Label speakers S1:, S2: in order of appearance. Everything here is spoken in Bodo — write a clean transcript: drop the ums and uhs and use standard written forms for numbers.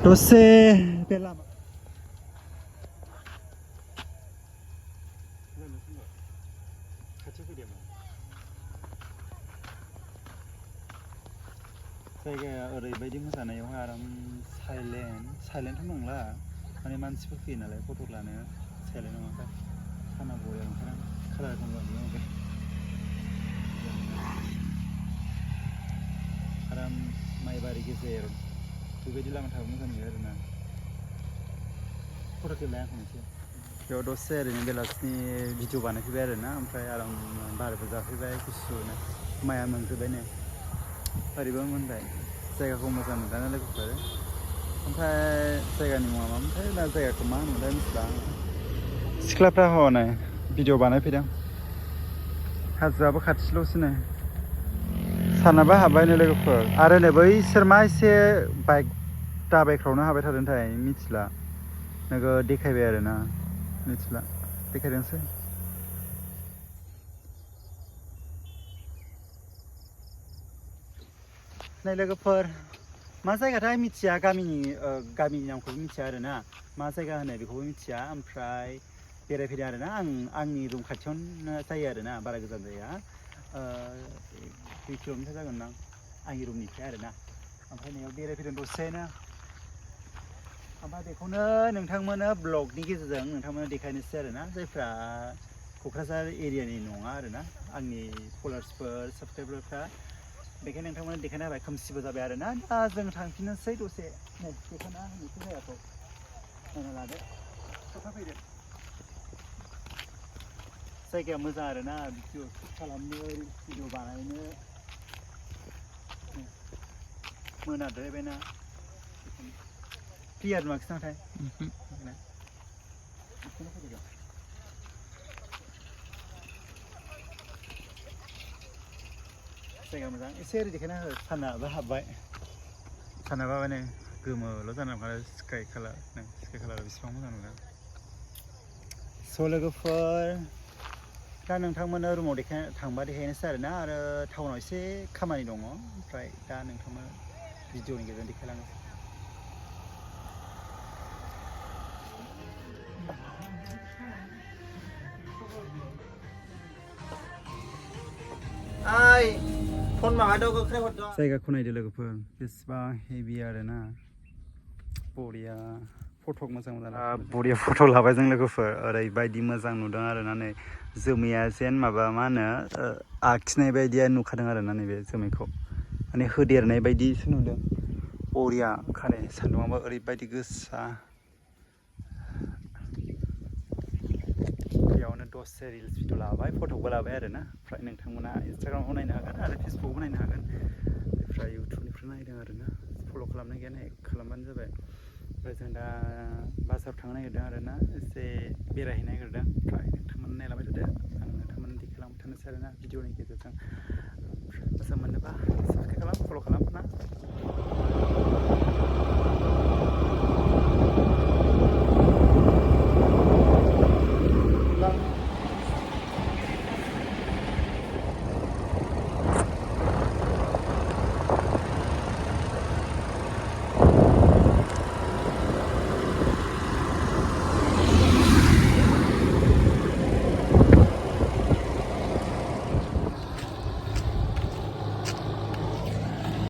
S1: दसे बे लामा जायगाया ओरैबायदि मोसानायावहाय आराम साइलेन्ट नंला माने मानसिफोर फैयो नालाय फट' लानो साइलेन्ट नङा साना बरिया ओंखारा खालार दंलायो आराम माइबारि गेजेर बेबायदि लामा थाबा मोजां नुयो आरोना फट' खेबलाय आंखौ मोनसे बेयाव दसे ओरैनो बेलासिनि भिडिअ बानायफैबाय आरोना ओमफ्राय आराम बारबो जाफैबाय गुसुनो माइआ मोनजोब्बायनो ओरैबो मोनबाय जायगाखौ मोजां मोनदाना लोगोफोर ओमफ्राय जायगानि मुङा मामोनथाय ना जायगाखौ मा होनोमोनथाय मिथिला सिख्लाफ्रा हनै भिडिअ बानायफैदों हाजोआबो खाथिल'सो नै सानाबा हाबबायनो लोगोफोर आरो नै बैसोर मा एसे बाइक दाबायख्रावनो हाबाय थादोंथाय मिथिला नोगोद देखायबाय आरोना मिथिला देखायदोंसै नै लोगोफोर मा जायगाथाय मिथिया गामिनि नामखौबो मिथिया आरोना मा जायगा होनो बेखौबो मिथिया ओमफ्राय बेरायफैदों आरोना आंनि रुम खाथियावनो जायो आरोना बारा गोजान जाया 2 किल'मिटार जागोन दां आंनि रुमनिफ्राय आरोना ओमफ्राय नैयाव बेरायफैदों दसेनो ओमफ्राय बेखौनो नोंथांमोननो ब्लगनि गेजेरजों नोंथांमोननो देखायनोसै आरोना जायफ्रा क'क्राझार एरियानि नङा आरोना आंनि फल'वार्सफोर साबसक्राइबारफ्रा बेखायनो नोंथांमोननो देखायना होबाय खोमसिबो जाबाय आरोना दा जों थांफिननोसै दसे नै देखायना होनोसै जायगाखौ नायना लादो थाब फैदो जायगाया मोजां आरोना भिडिअ शुट खालामनो भिडिअ बानायनो मोनाद्रायबायना क्लियार नुवाखिसै नाथाय जायगा मोजां एसे ओरै देखायना हो सानाबो हाबबाय सानाबा माने गोमोल' जाना दं आरो स्काइ कालार बेसेबां मोजां नुदों स' लोगोफोर दा नोंथांमोननो रुमाव थांबा देखायनोसै आरोना आरो टाउनाव एसे खामानि दङ ओमफ्राय दा नोंथांमोन भिडिअनि गेजेरजों देखायलांनोसै जायगाखौ नायदो लोगोफोर बेसेबां हेभि आरोना बरिया फट' मोजां बरिया फट' लाबाय जों लोगोफोर ओरैबायदि मोजां नुदों आरोना नै जोमैया जेन माबा मा होनो आखिनाय बायदिया नुखादों आरोना नैबे जोमैखौ माने होदेरनाय बायदिसो नुदों बरिया ओंखारो सान्दुंआबो ओरैबायदि गोसा बेयावनो दसे रिल्स भिडिअ लाबाय फट'बो लाबाय आरोना ओमफ्राय नोंथांमोना इन्सटाग्रामाव नायनो हागोन आरो फेसबुकआव नायनो हागोन ओमफ्राय इउटुबनिफ्राय नायदों आरोना फल' खालामनाय गैया खालामबानो जाबाय ओमफ्राय जों दा बाजाराव थांनो नागिरदों आरोना एसे बेरायहैनो नागिरदों ओमफ्राय नोंथांमोना नायलांबाय थादो आं नोंथांमोननो देखायलांबाय थानोसै आरोना भिडिअनि गेजेरजों मोजां मोनोबा साबसक्राइब खालाम फल' खालाम ना